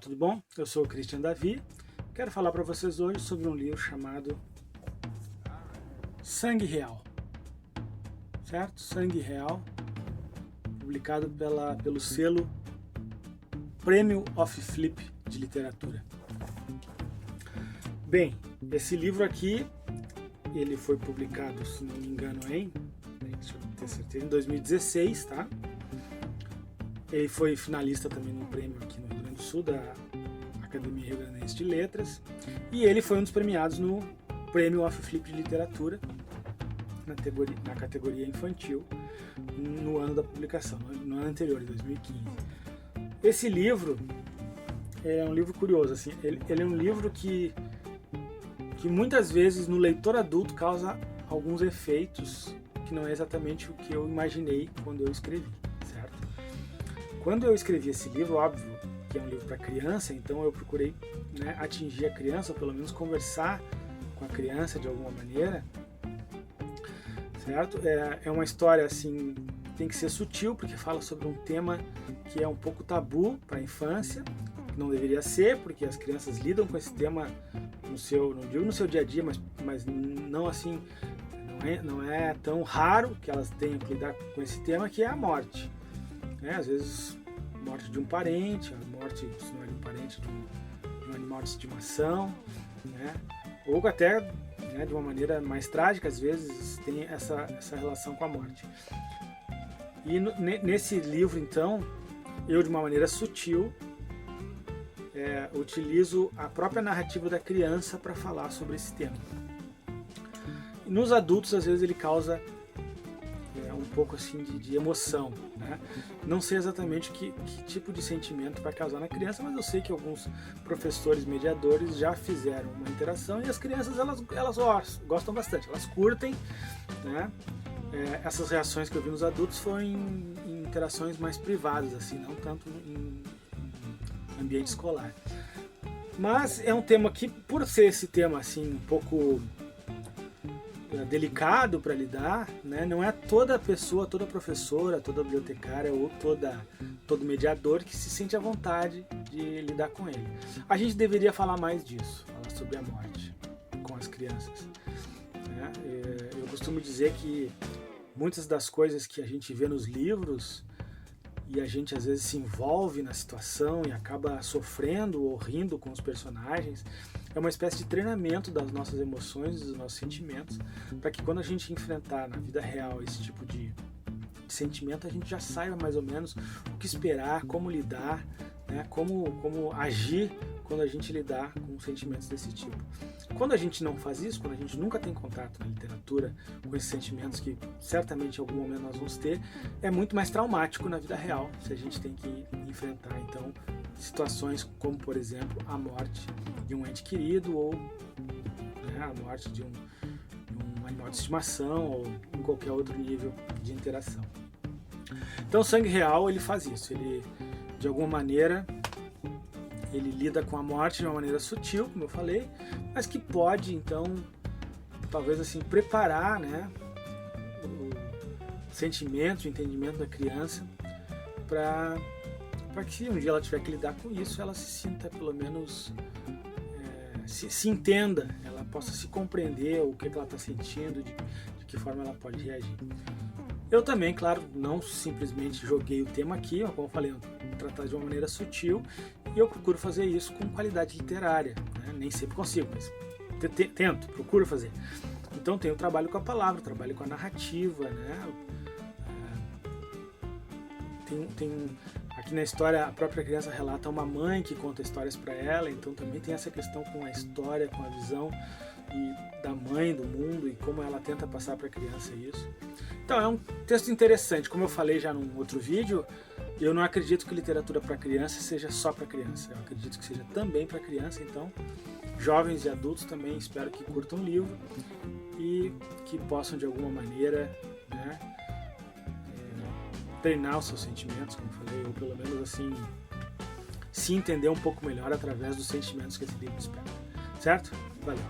tudo bom? Eu sou o Christian Davi. Quero falar para vocês hoje sobre um livro chamado Sangue Real, certo? Sangue Real, publicado pelo selo Prêmio of Flip de Literatura. Bem, esse livro aqui, ele foi publicado, se não me engano, deixa eu ter certeza, em 2016, tá? Ele foi finalista também no prêmio aqui no Rio Grande do Sul, da Academia Rio Grandense de Letras, e ele foi um dos premiados no Prêmio of Flip de Literatura, na categoria infantil, no ano da publicação, no ano anterior, em 2015. Esse livro é um livro curioso, assim, ele é um livro que muitas vezes no leitor adulto causa alguns efeitos que não é exatamente o que eu imaginei quando eu escrevi, certo? Quando eu escrevi esse livro, óbvio que é um livro para criança, então eu procurei, né, atingir a criança, ou pelo menos conversar com a criança de alguma maneira, certo? É uma história assim, tem que ser sutil, porque fala sobre um tema que é um pouco tabu para a infância, que não deveria ser, porque as crianças lidam com esse tema no seu, não digo no seu dia a dia, mas não assim, não é tão raro que elas tenham que lidar com esse tema, que é a morte. Às vezes, morte de um parente, a morte, se não é de um parente, de um animal de estimação, né? Ou até, né, de uma maneira mais trágica, às vezes tem essa relação com a morte. E nesse livro, então, eu, de uma maneira sutil, utilizo a própria narrativa da criança para falar sobre esse tema. E nos adultos, às vezes, ele causa um pouco assim de emoção, né? Não sei exatamente que tipo de sentimento vai causar na criança, mas eu sei que alguns professores mediadores já fizeram uma interação e as crianças elas gostam bastante, elas curtem, né? Essas reações que eu vi nos adultos foram em interações mais privadas, assim, não tanto em ambiente escolar. Mas é um tema que, por ser esse tema assim um pouco delicado para lidar, né? Não é toda pessoa, toda professora, toda bibliotecária ou todo mediador que se sente à vontade de lidar com ele. A gente deveria falar mais disso, falar sobre a morte com as crianças, né? Eu costumo dizer que muitas das coisas que a gente vê nos livros e a gente às vezes se envolve na situação e acaba sofrendo ou rindo com os personagens, é uma espécie de treinamento das nossas emoções e dos nossos sentimentos, para que quando a gente enfrentar na vida real esse tipo de sentimento, a gente já saiba mais ou menos o que esperar, como lidar, né, como agir quando a gente lidar com sentimentos desse tipo. Quando a gente não faz isso, quando a gente nunca tem contato na literatura com esses sentimentos que certamente em algum momento nós vamos ter, é muito mais traumático na vida real, se a gente tem que enfrentar então situações como, por exemplo, a morte de um ente querido ou, né, a morte de um animal de estimação ou em qualquer outro nível de interação. Então, o Sangue Real, ele faz isso, ele de alguma maneira ele lida com a morte de uma maneira sutil, como eu falei, mas que pode então talvez assim preparar, né, o sentimento, o entendimento da criança para que um dia ela tiver que lidar com isso, ela se sinta pelo menos se entenda, ela possa se compreender o que ela está sentindo, de que forma ela pode reagir. Eu também, claro, não simplesmente joguei o tema aqui, como eu falei, tratar de uma maneira sutil, e eu procuro fazer isso com qualidade literária, né? Nem sempre consigo, mas tento, procuro fazer. Então tem o trabalho com a palavra, o trabalho com a narrativa, né? Aqui na história a própria criança relata uma mãe que conta histórias para ela, então também tem essa questão com a história, com a visão da mãe do mundo e como ela tenta passar para a criança isso. Então é um texto interessante, como eu falei já num outro vídeo, eu não acredito que literatura para criança seja só para criança, eu acredito que seja também para criança, então jovens e adultos também espero que curtam o livro e que possam de alguma maneira, né, treinar os seus sentimentos, como eu falei, ou pelo menos assim se entender um pouco melhor através dos sentimentos que esse livro desperta. Certo? Valeu!